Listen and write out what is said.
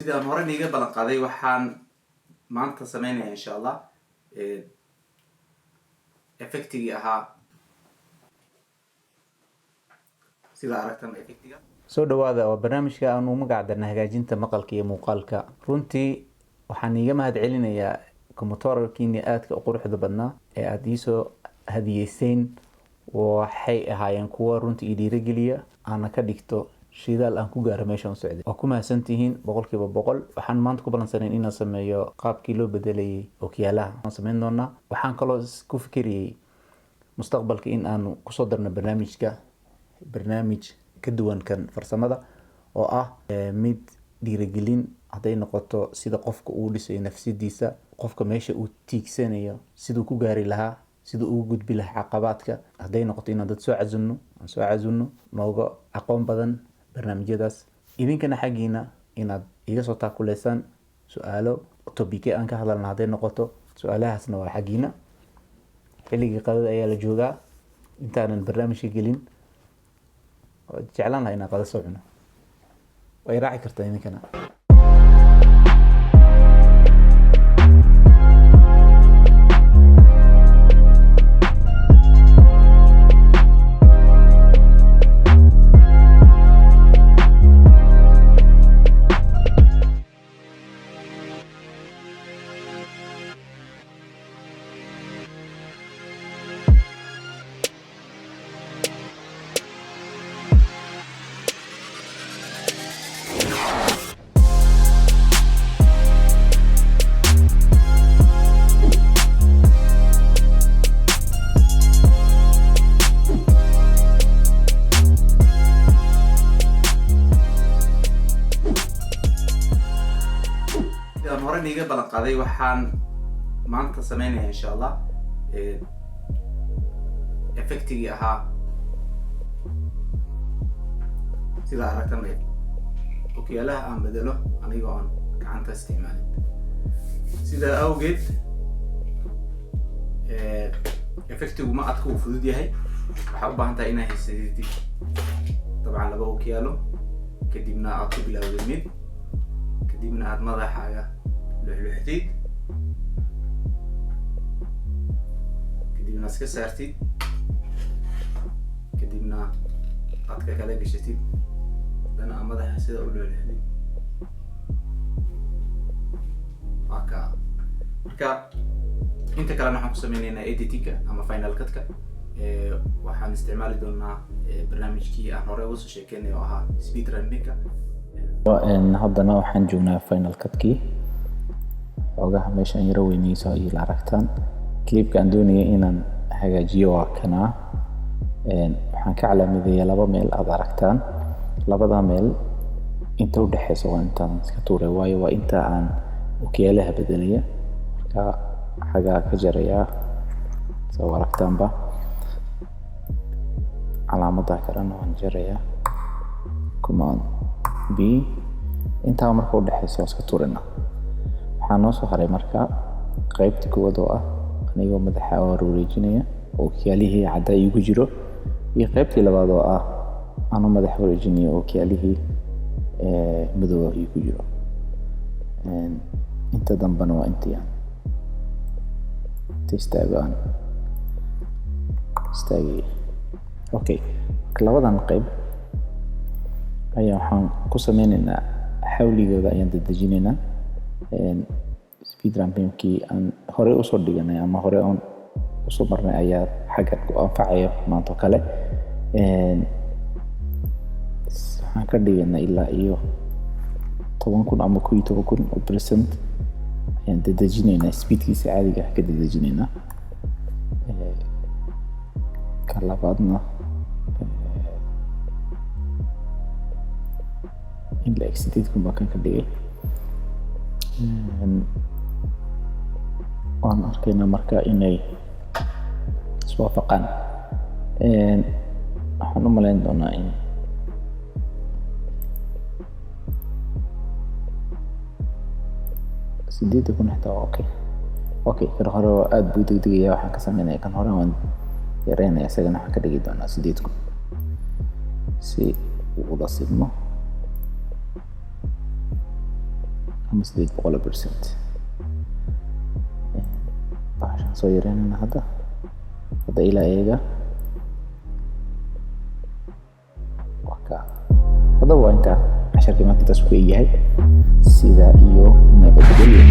sidaan hore niiga ballan qaaday waxaan maanta sameynaya insha Allah effectigii ahaa sida aragtan effectiga soo dhawaada waa barnaamijka aan ugu magac darnay hagaajinta maqalka iyo muuqaalka. runtii waxaan iiga mahadcelinayaa kombiyuutarkiina aadka u quruxda badnaa ee aad ii soo hadiyeyseen. waxay ahaayeen kuwa runtii ii dhiirigeliya aana ka dhigto shidaal aan ku gaaro meeshaan u socday. waa ku mahadsantihiin 100%. waxaan maanta ku ballansanayn inaan sameeyo qaabkii loo bedelayay ookiyaalaha. waan sameyn doonaa. waxaan kaloo ku fikirayay mustaqbalka in aan kusoo darno barnaamij ka duwan kan farsamada oo ah mid dhiirigelin hadday noqoto sida qofka uu dhisayo nafsidiisa, qofka meesha uu tiigsanayo siduu ku gaari lahaa, siduu ugu gudbi lahaa caqabaadka. hadday noqoto inaan dad soo casuno nooga aqoon badan barnaamijyadaas. idinkana xaggiina inaad iga soo taakuleysaan su-aalo tobike aan ka hadalna hadday noqoto. su-aalahaasna waa xaggiina. xilligii qadada ayaa la joogaa. intaanan barnaamijka gelin jeclaan lahaa inaan qada soo cuno. way raaci kartaa idinkana. sidaan hore niiga ballan qaaday waxaan maanta sameynaya insha Allah effectigii ahaa sida aragtan ookiyaalaha aan bedelo anigoo aan gacanta isticmaalin. sidaa awgeed effectigu ma adka uu fudud yahay. waxaa u baahan tahay inaad haysatid dabcan 2 ookiyaalo, kadibna aad ku bilowdid mid, kadibna aad madaxaaga luxluxdid, kadibna iska saartid, kadibna aad ka kala gashatid, haddana aad madaxa sida u luxluxdid. marka inta kalena waxaan ku sameynaynaa editingka ama final cut-ka. waxaan isticmaali doonaa barnaamijkii aan hore uga soo sheekeynay oo ahaa speed ramping-ka. haddana waxaan joognaa final cut-kii. xogaha meeshaan yaro weyneyso ayay la aragtaan. clipka aan doonaya inaan hagaajiyo waa kanaa. waxaan ka calaamadeeyaa 2 meel aad aragtaan. 2 meel inta u dhaxeysa waa intaan iska tuuray, waayo waa inta aan ookiyaalaha bedelaya. marka xagaa ka jarayaa soo aragtaanba. calaamada kalena waan jarayaa command B. intaa marka u dhaxeysa iska tuurina. waxaa noo soo haray marka qaybta koowaad oo ah anigoo madaxa wareejinaya ookiyaalihii cadda igu jiro, iyo qaybtii labaad oo ah anoo madaxa wareejinaya ookiyaalihii madow igu jiro. inta dambana waa intii istaagaan istaagay. okay, labadan qayb ayaa waxaan ku sameynaynaa xawligooda ayaan dedejinaynaa. speed ramping-kii aan hore usoo dhiganay ama hore aan usoo marnay ayaa xaggan ku anfacaya maanta oo kale. waxaan ka dhigaynaa ilaa iyo 10,000 ama 11,000 oo percent ayaan dedejinaynaa. speedkiisa caadiga ah ka dedejinaynaa. ka labaadna in la exceed-ku baan kan ka dhigay. waan arkaynaa marka inay iswaafaqaan. waxaan u malayn doonaa in sideed kun xitaa okay kan hore waa aad buu degdegaya. waxaan ka sameynaya kan hore waan yareynaya, isagana waxaan ka dhigi doonaa 8 kun si uu ula sidmo. ama 800%. Bahashan soo yareynayna hadda ilaa eega haddaba waa intaa casharkii maanta intaas ku eegyahay. Sidaa iyo nabadgelyo.